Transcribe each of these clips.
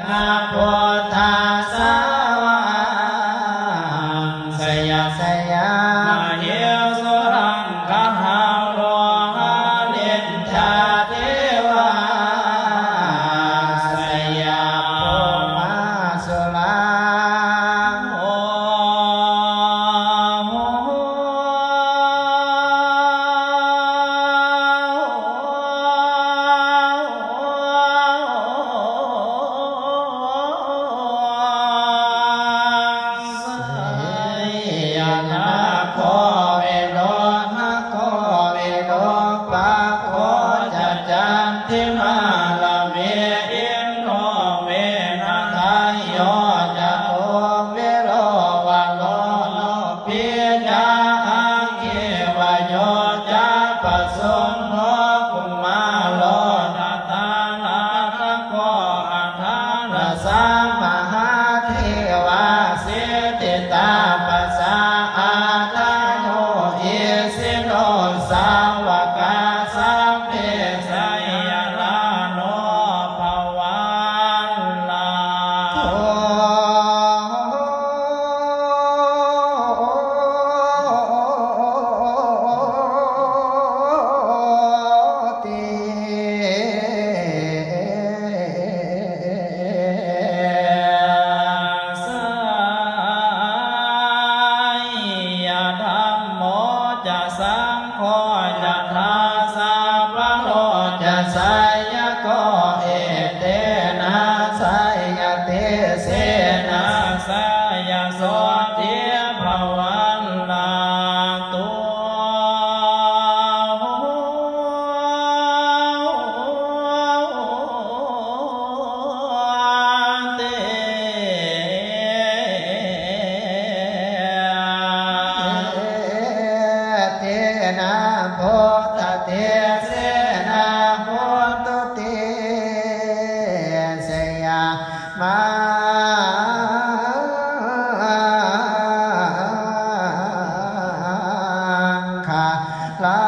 กาพุทธัสสะวังสยะสยามหิสุรังคหังโลหะลินทาเทวาสยะภูมาสุรังโอทิมาลาเวอินโนเวนะทายโยจะโตเวโรวะโลโนปิญาอังเควโยจะปัสสุนโนกุมาโลนาตานาคโกอัฏฐานาสัมมหาเทวาสิติตาปัสสะอาทาโยเอสิโนสาวกาสัพเพสยาสังโฆจะทาสาพะโลจะสายะโกเอเตนะสายะเตเสนะสายะโสติภวันลาตุพุทธเตเสนะพุทธเตเสยามาคาลา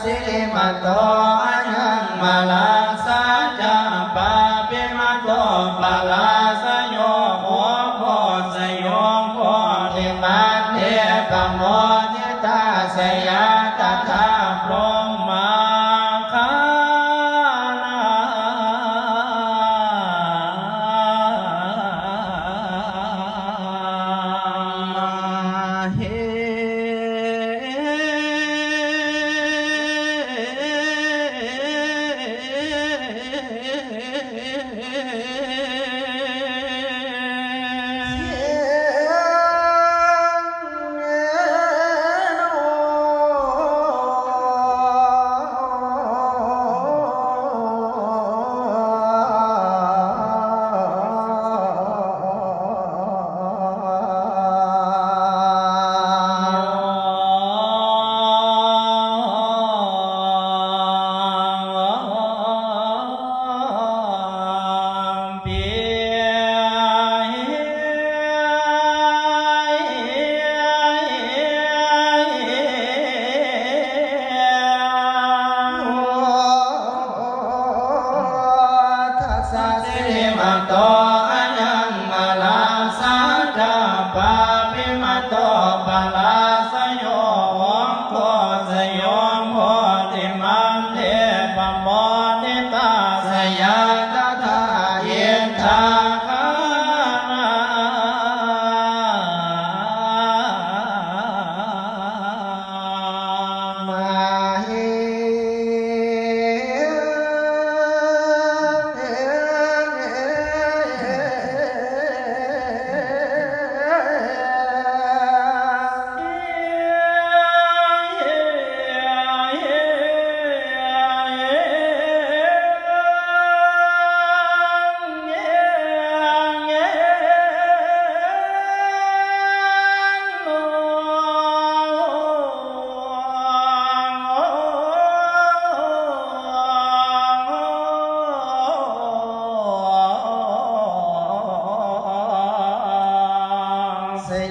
สิริมโตอัญญังมาลาสัจจะปะปิมโตปะลาสโยโหโพสโยโพธิมัตเตปะโมทิตาสยาตถาพรหมาคาสิริมโตอัญญังมาลาสัจจะปะปิมโตปะลาสโยโหโพสโยโพธิมัตเตปะโมทิตาสยาตถาเยทาคานามาหิ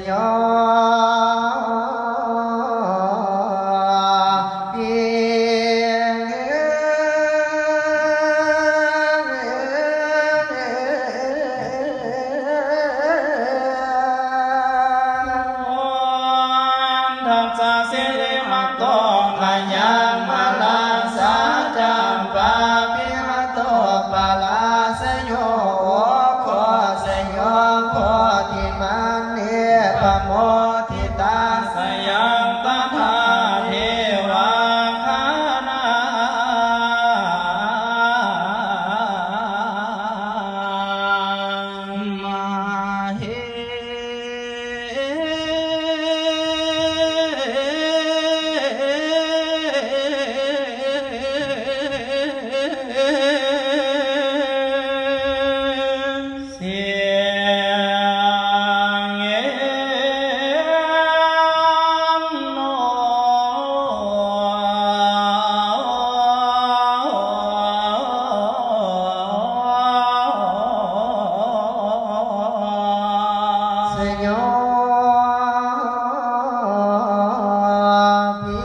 ยทัสสะสิริมัตโตอายังมาลาสาจัมปาปิมโตปาลาสโยโคสโยโคติมันเนปโมทิตาสยังตถาเทวาคานามาเฮ เสียงเอ็นโนสยปิ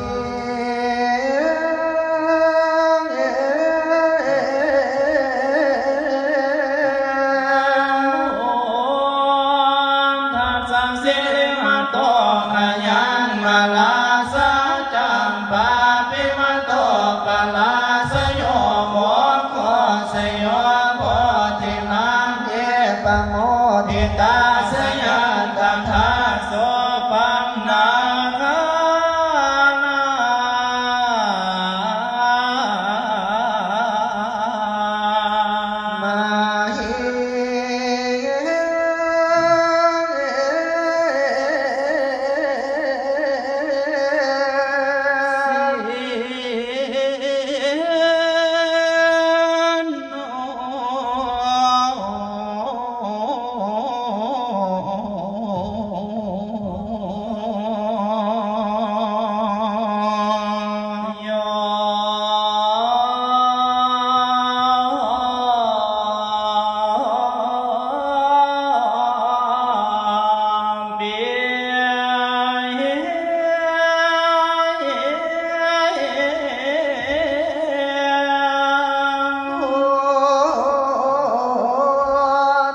ทัสสะสิริมัตโตอายังมาลาสาจัมปาปิมโตปาลาสโยโมโคสโยโพธิมันเยปโมทิตาสยันตถาโสปันนาคานา มาเฮ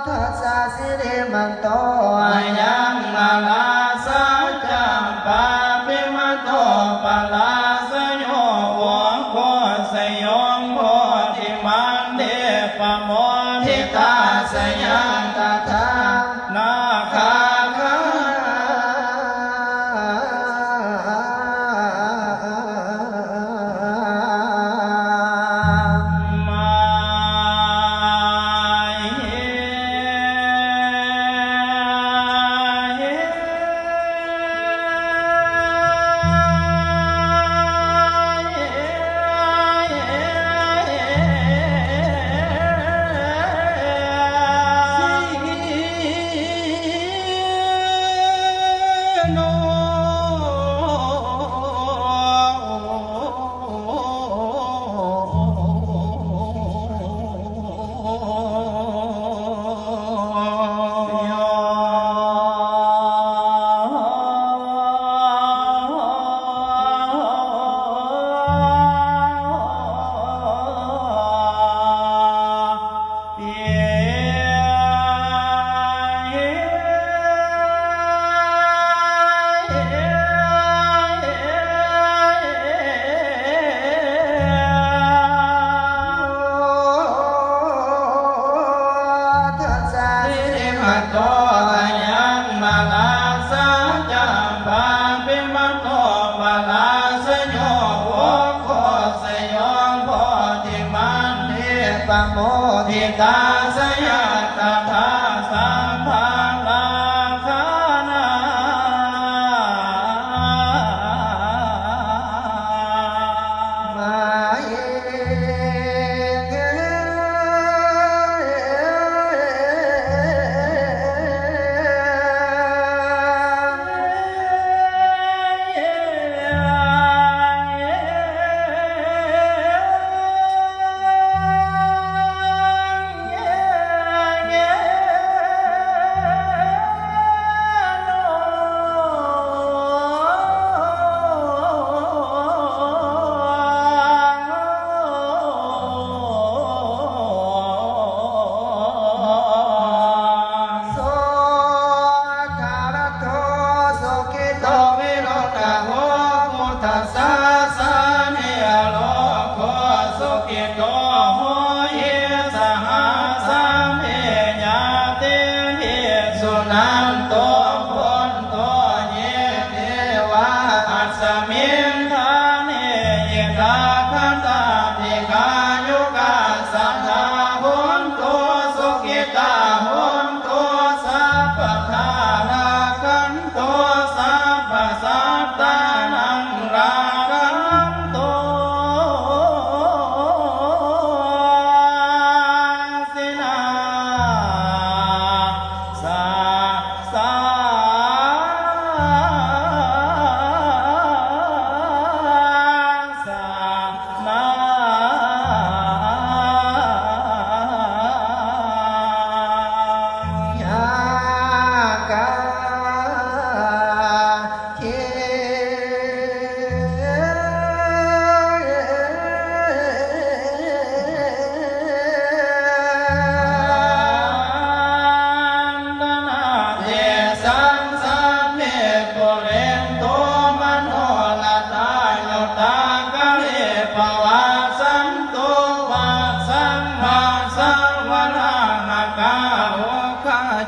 ทัสสะสิริมันโต อายังมาลาสาจัมปาปิมโตปาลาสโยโวโคสโยมโพธิมันเดปโมทิตาสยันตถานาคาคามาเฮ โม ทิตาสยัตตถาสัมภาลังคานามาเย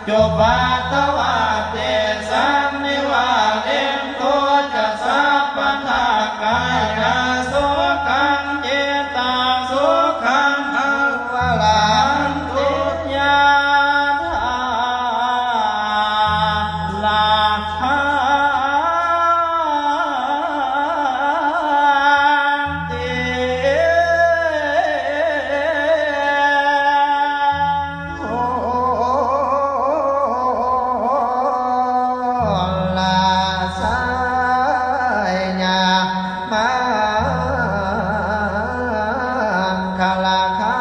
จุปาตวาเตสันนิวาเรนโตจะสัพพทากายาสุขังเจตาสุขังอัลวะลันตุญาธาลาภาติ โอ้ลาสายญามังคลาคา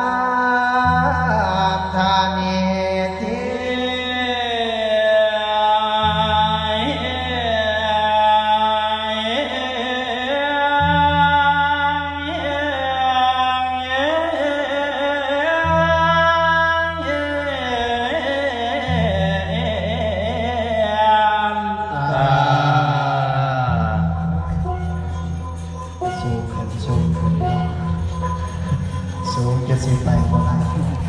ธานิทิ สูงขึ้นสูงขึ้นสูงจะสิไปบ่ได้